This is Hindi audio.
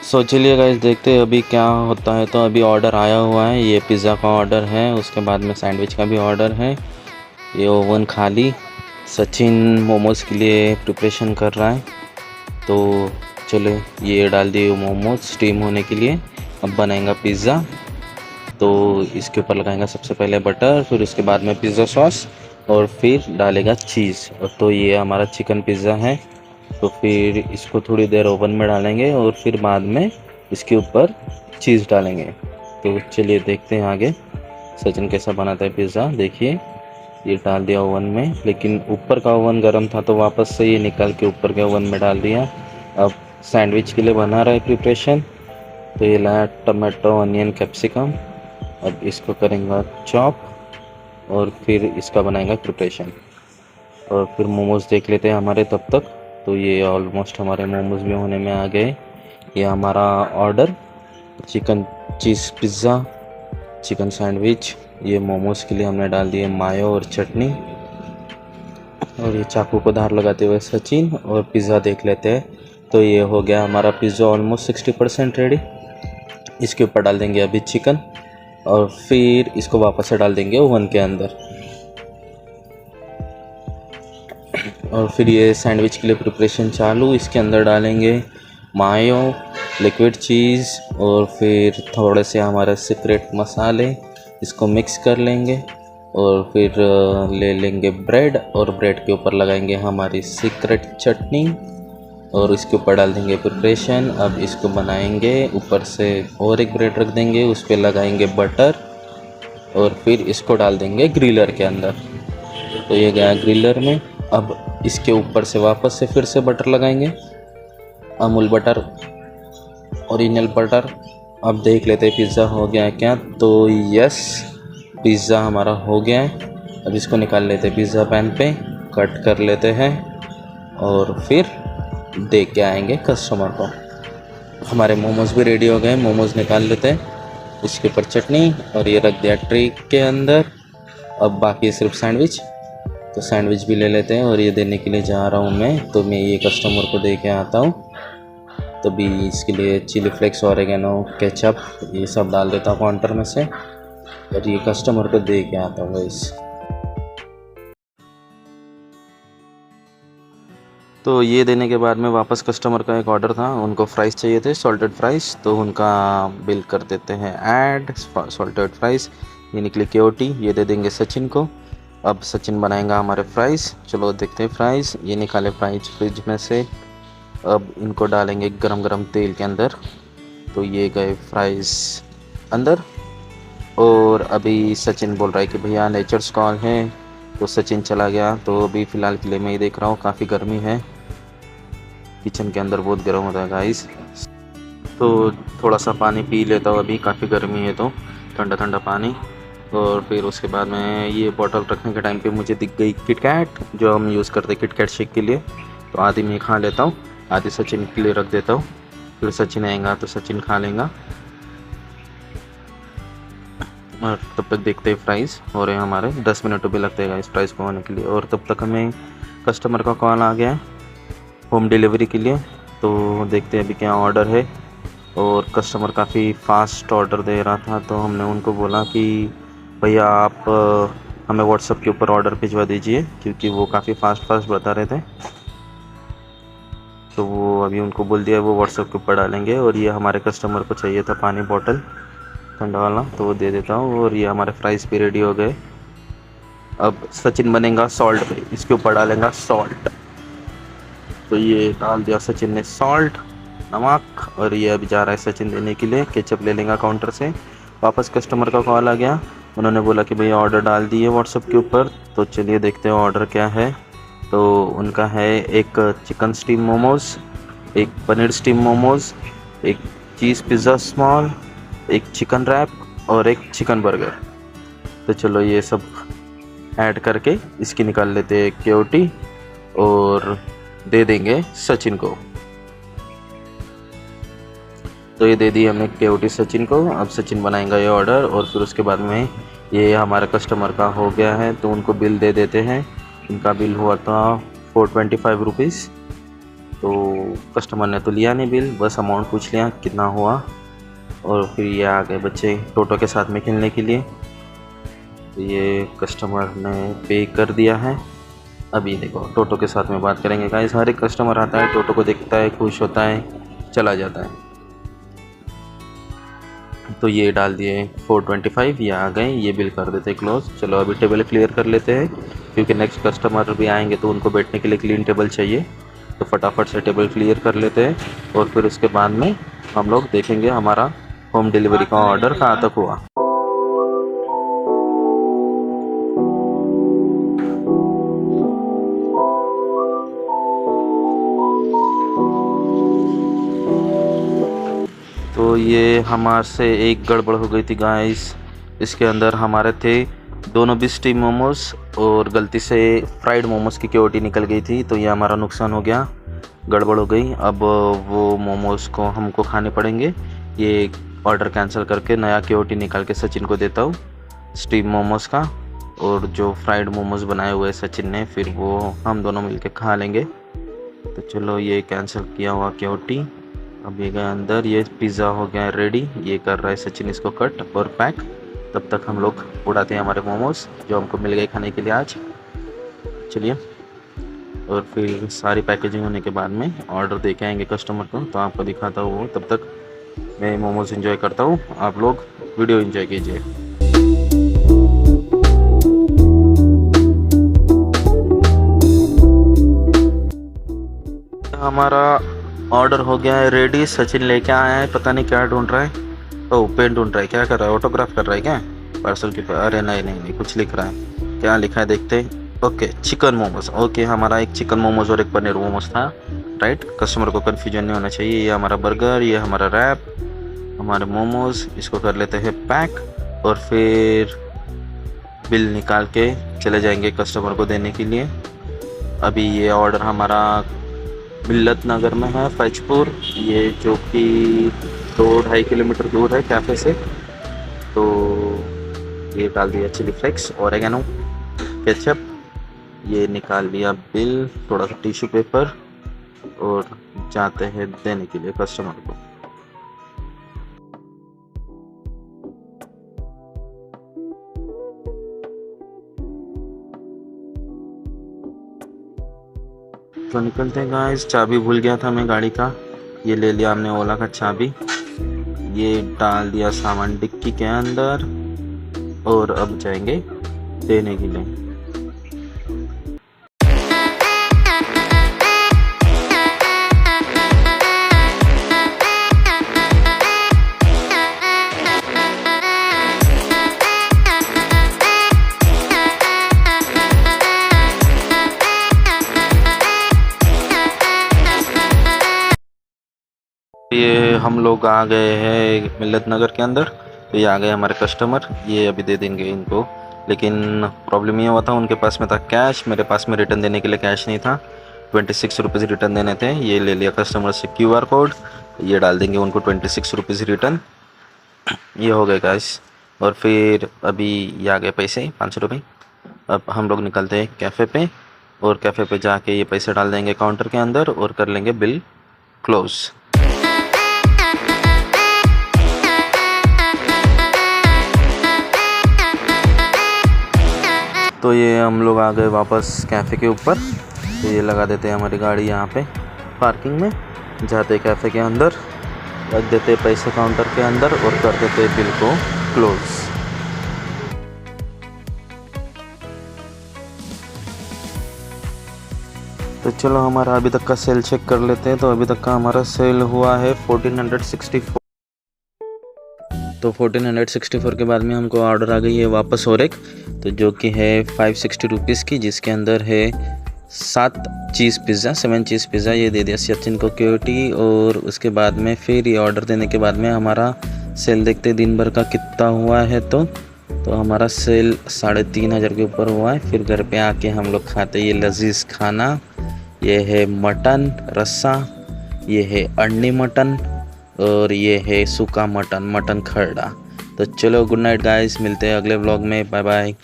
सो चलिए गाइस देखते हैं अभी क्या होता है। तो अभी ऑर्डर आया हुआ है, ये पिज़्ज़ा का ऑर्डर है, उसके बाद में सैंडविच का भी ऑर्डर है। ये ओवन खाली, सचिन मोमोज़ के लिए प्रिपरेशन कर रहा है। तो चलो ये डाल दिए मोमोज स्टीम होने के लिए। अब बनाएगा पिज़्ज़ा। तो इसके ऊपर लगाएगा सबसे पहले बटर, फिर उसके बाद में पिज़्ज़ा सॉस और फिर डालेगा चीज़। और तो ये हमारा चिकन पिज़्ज़ा है। तो फिर इसको थोड़ी देर ओवन में डालेंगे और फिर बाद में इसके ऊपर चीज़ डालेंगे। तो चलिए देखते हैं आगे सचिन कैसा बनाता है पिज़्ज़ा। देखिए ये डाल दिया ओवन में, लेकिन ऊपर का ओवन गर्म था तो वापस से ये निकाल के ऊपर के ओवन में डाल दिया। अब सैंडविच के लिए बना रहा है प्रिपरेशन। तो ये लाया टमाटो, अनियन, कैप्सिकम। अब इसको करेंगे चॉप और फिर इसका बनाएगा प्रिपरेशन। और फिर मोमोज़ देख लेते हैं हमारे तब तक। तो ये ऑलमोस्ट हमारे मोमोज़ भी होने में आ गए। ये हमारा order chicken cheese pizza, chicken sandwich. ये मोमोज़ के लिए हमने डाल दिए मायो और चटनी। और ये चाकू को धार लगाते हुए सचिन। और पिज़्ज़ा देख लेते हैं। तो ये हो गया हमारा पिज़्ज़ा ऑलमोस्ट 60% रेडी। इसके ऊपर डाल देंगे अभी चिकन और फिर इसको वापस से डाल देंगे ओवन के अंदर। और फिर ये सैंडविच के लिए प्रिपरेशन चालू। इसके अंदर डालेंगे मायो, लिक्विड चीज़ और फिर थोड़े से हमारे सीक्रेट मसाले। इसको मिक्स कर लेंगे और फिर ले लेंगे ब्रेड और ब्रेड के ऊपर लगाएंगे हमारी सीक्रेट चटनी और इसके ऊपर डाल देंगे प्रिपरेशन। अब इसको बनाएंगे, ऊपर से और एक ब्रेड रख देंगे, उस पर लगाएंगे बटर और फिर इसको डाल देंगे ग्रिलर के अंदर। तो ये गया ग्रिलर में। अब इसके ऊपर से वापस से फिर से बटर लगाएंगे, अमूल बटर, ओरिजिनल बटर। अब देख लेते हैं पिज़्ज़ा हो गया है क्या। तो यस, पिज़्ज़ा हमारा हो गया है। अब इसको निकाल लेते हैं पिज़्ज़ा पैन पे, कट कर लेते हैं और फिर दे के आएंगे कस्टमर को। हमारे मोमोज़ भी रेडी हो गए। मोमोज़ निकाल लेते हैं, इसके ऊपर चटनी और ये रख दिया ट्रे के अंदर। अब बाकी सिर्फ सैंडविच। तो सैंडविच भी ले लेते हैं और ये देने के लिए जा रहा हूँ मैं। तो मैं ये कस्टमर को दे के आता हूँ। तो भी इसके लिए चिली फ्लेक्स, ऑरिगेनो, केचप ये सब डाल देता हूँ काउंटर में से और ये कस्टमर को दे के आता हूँ गाइस। तो ये देने के बाद में वापस कस्टमर का एक ऑर्डर था, उनको फ्राइज़ चाहिए थे, सॉल्टेड फ्राइज़। तो उनका बिल कर देते हैं ऐड सॉल्टेड फ्राइज़। ये निकली KOT, ये दे देंगे सचिन को। अब सचिन बनाएगा हमारे फ्राइज़। चलो देखते हैं फ्राइज़। ये निकाले फ्राइज़ फ्रिज में से। अब इनको डालेंगे गरम गरम तेल के अंदर। तो ये गए फ्राइज़ अंदर। और अभी सचिन बोल रहा है कि भैया नेचर्स कॉल है। तो सचिन चला गया। तो अभी फ़िलहाल के लिए मैं ही देख रहा हूँ, काफ़ी गर्मी है किचन के अंदर, बहुत गर्म होता है गाइस। तो थोड़ा सा पानी पी लेता हूँ, अभी काफ़ी गर्मी है तो ठंडा ठंडा पानी। और फिर उसके बाद में ये बॉटल रखने के टाइम पे मुझे दिख गई किटकैट, जो हम यूज़ करते हैं किटकैट शेक के लिए। तो आधी मैं खा लेता हूँ, आधी सचिन के लिए रख देता हूँ। फिर सचिन आएगा तो सचिन खा लेगा और तब तक देखते हैं फ्राइज़ हो रहे हैं हमारे। 10 मिनट भी लगते हैं इस फ्राइज़ को होने के लिए। और तब तक हमें कस्टमर का कॉल आ गया है होम डिलीवरी के लिए। तो देखते हैं अभी क्या ऑर्डर है। और कस्टमर काफ़ी फ़ास्ट ऑर्डर दे रहा था, तो हमने उनको बोला कि भैया आप हमें व्हाट्सएप के ऊपर ऑर्डर भिजवा दीजिए, क्योंकि वो काफ़ी फास्ट बता रहे थे। तो वो अभी उनको बोल दिया वो व्हाट्सएप के ऊपर डालेंगे। और ये हमारे कस्टमर को चाहिए था पानी बॉटल ठंडा वाला, तो वो दे देता हूँ। और ये हमारे फ्राइज़ भी रेडी हो गए। अब सचिन बनेगा सॉल्ट पे, इसके ऊपर डालेगा सॉल्ट। तो ये डाल दिया सचिन ने सॉल्ट, नमक। और ये अभी जा रहा है सचिन देने के लिए। केचप ले लेगा काउंटर से। वापस कस्टमर का कॉल आ गया, उन्होंने बोला कि भैया ऑर्डर डाल दिए व्हाट्सएप के ऊपर। तो चलिए देखते हैं ऑर्डर क्या है। तो उनका है एक चिकन स्टीम मोमोज़, एक पनीर स्टीम मोमोज़, एक चीज़ पिज़्ज़ा स्मॉल, एक चिकन रैप और एक चिकन बर्गर। तो चलो ये सब ऐड करके इसकी निकाल लेते हैं KOT और दे देंगे सचिन को। तो ये दे दी हमने KOT सचिन को। अब सचिन बनाएगा ये ऑर्डर और फिर उसके बाद में ये हमारे कस्टमर का हो गया है, तो उनको बिल दे देते हैं। इनका बिल हुआ था 425 रुपीज़। तो कस्टमर ने तो लिया नहीं बिल, बस अमाउंट पूछ लिया कितना हुआ, और फिर ये आ गए बच्चे टोटो के साथ में खेलने के लिए। तो ये कस्टमर ने पे कर दिया है। अभी देखो टोटो के साथ में बात करेंगे गाइस। हर एक कस्टमर आता है, टोटो को देखता है, खुश होता है, चला जाता है। तो ये डाल दिए 425, ये आ गए, ये बिल कर देते क्लोज। चलो अभी टेबल क्लियर कर लेते हैं, क्योंकि नेक्स्ट कस्टमर भी आएंगे तो उनको बैठने के लिए क्लीन टेबल चाहिए। तो फटाफट से टेबल क्लियर कर लेते हैं, और फिर उसके बाद में हम लोग देखेंगे हमारा होम डिलीवरी का ऑर्डर कहाँ तक हुआ। तो ये हमारे से एक गड़बड़ हो गई थी गाइस। इसके अंदर हमारे थे दोनों भी स्टीम मोमोज, और गलती से फ्राइड मोमोज की क्योटी निकल गई थी, तो ये हमारा नुकसान हो गया, गड़बड़ हो गई। अब वो मोमोज को हमको खाने पड़ेंगे। ये ऑर्डर कैंसिल करके नया क्योटी निकाल के सचिन को देता हूँ स्टीम मोमोज का, और जो फ्राइड मोमोज बनाए हुए सचिन ने, फिर वो हम दोनों मिलके खा लेंगे। तो चलो ये कैंसिल किया हुआ क्योटी अब ये गया अंदर। ये पिज़्ज़ा हो गया रेडी, ये कर रहा है सचिन इसको कट और पैक। तब तक हम लोग उड़ाते हैं हमारे मोमोज जो हमको मिल गए खाने के लिए आज। चलिए, और फिर सारी पैकेजिंग होने के बाद में ऑर्डर दे के आएंगे कस्टमर को, तो आपको दिखाता हूँ वो। तब तक मैं मोमोज एंजॉय करता हूँ, आप लोग वीडियो एंजॉय कीजिए। हमारा ऑर्डर हो गया है रेडी। सचिन लेके आया है, पता नहीं क्या ढूंढ रहा है। ओह, पेन ढूंढ रहा है, क्या कर रहा है, ऑटोग्राफ कर रहा है क्या पार्सल के? अरे नहीं नहीं नहीं, कुछ लिख रहा है, क्या लिखा है देखते हैं। Okay, chicken momos. ओके, हमारा एक चिकन मोमोज और एक पनीर मोमोज था, राइट। कस्टमर को कन्फ्यूजन नहीं होना चाहिए। ये हमारा बर्गर, ये हमारा रैप, हमारे मोमोज। इसको कर लेते हैं पैक, और फिर बिल निकाल के चले जाएंगे कस्टमर को देने के लिए। अभी ये ऑर्डर हमारा मिल्लत नगर में है, फैजपुर, ये जो कि 2-2.5 किलोमीटर दूर है कैफ़े से। तो ये डाल दिया चिली फ्लेक्स, ओरेगानो, केचप, ये निकाल लिया बिल, थोड़ा सा टिश्यू पेपर, और जाते हैं देने के लिए कस्टमर को। तो निकलते हैं गाइस। चाबी भूल गया था मैं गाड़ी का, ये ले लिया हमने ओला का चाबी। ये डाल दिया सामान डिक्की के अंदर, और अब जाएंगे देने के लिए। ये हम लोग आ गए हैं मिल्लत नगर के अंदर। तो ये आ गए हमारे कस्टमर, ये अभी दे देंगे इनको। लेकिन प्रॉब्लम ये हुआ था, उनके पास में था कैश, मेरे पास में रिटर्न देने के लिए कैश नहीं था। 26 रुपीज़ रिटर्न देने थे। ये ले लिया कस्टमर से QR कोड, ये डाल देंगे उनको 26 रुपीज़ रिटर्न। ये हो गए गाइस। और फिर अभी ये आ गए पैसे 500 रुपये। अब हम लोग निकलते हैं कैफ़े पे, और कैफ़े पे जाके ये पैसे डाल देंगे काउंटर के अंदर, और कर लेंगे बिल क्लोज़। तो ये हम लोग आ गए वापस कैफ़े के ऊपर। तो ये लगा देते हैं हमारी गाड़ी यहाँ पे पार्किंग में, जाते कैफ़े के अंदर, रख देते पैसे काउंटर के अंदर, और कर देते बिल को क्लोज़। तो चलो हमारा अभी तक का सेल चेक कर लेते हैं। तो अभी तक का हमारा सेल हुआ है 1464। तो 1464 के बाद में हमको ऑर्डर आ गई है वापस और एक, तो जो कि है 560 रुपीज़ की, जिसके अंदर है 7 चीज़ पिज़्ज़ा, 7 चीज़ पिज़्ज़ा। ये दे दिया सचिन को क्योटी। और उसके बाद में फिर ये ऑर्डर देने के बाद में हमारा सेल देखते दिन भर का कितना हुआ है। तो हमारा सेल 3500 के ऊपर हुआ है। फिर घर पे आके हम लोग खाते ये लजीज खाना। ये है मटन रस्सा, ये है अंडी मटन, और ये है सूखा मटन, मटन खरड़ा। तो चलो गुड नाइट गाइस, मिलते हैं अगले व्लॉग में, बाय बाय।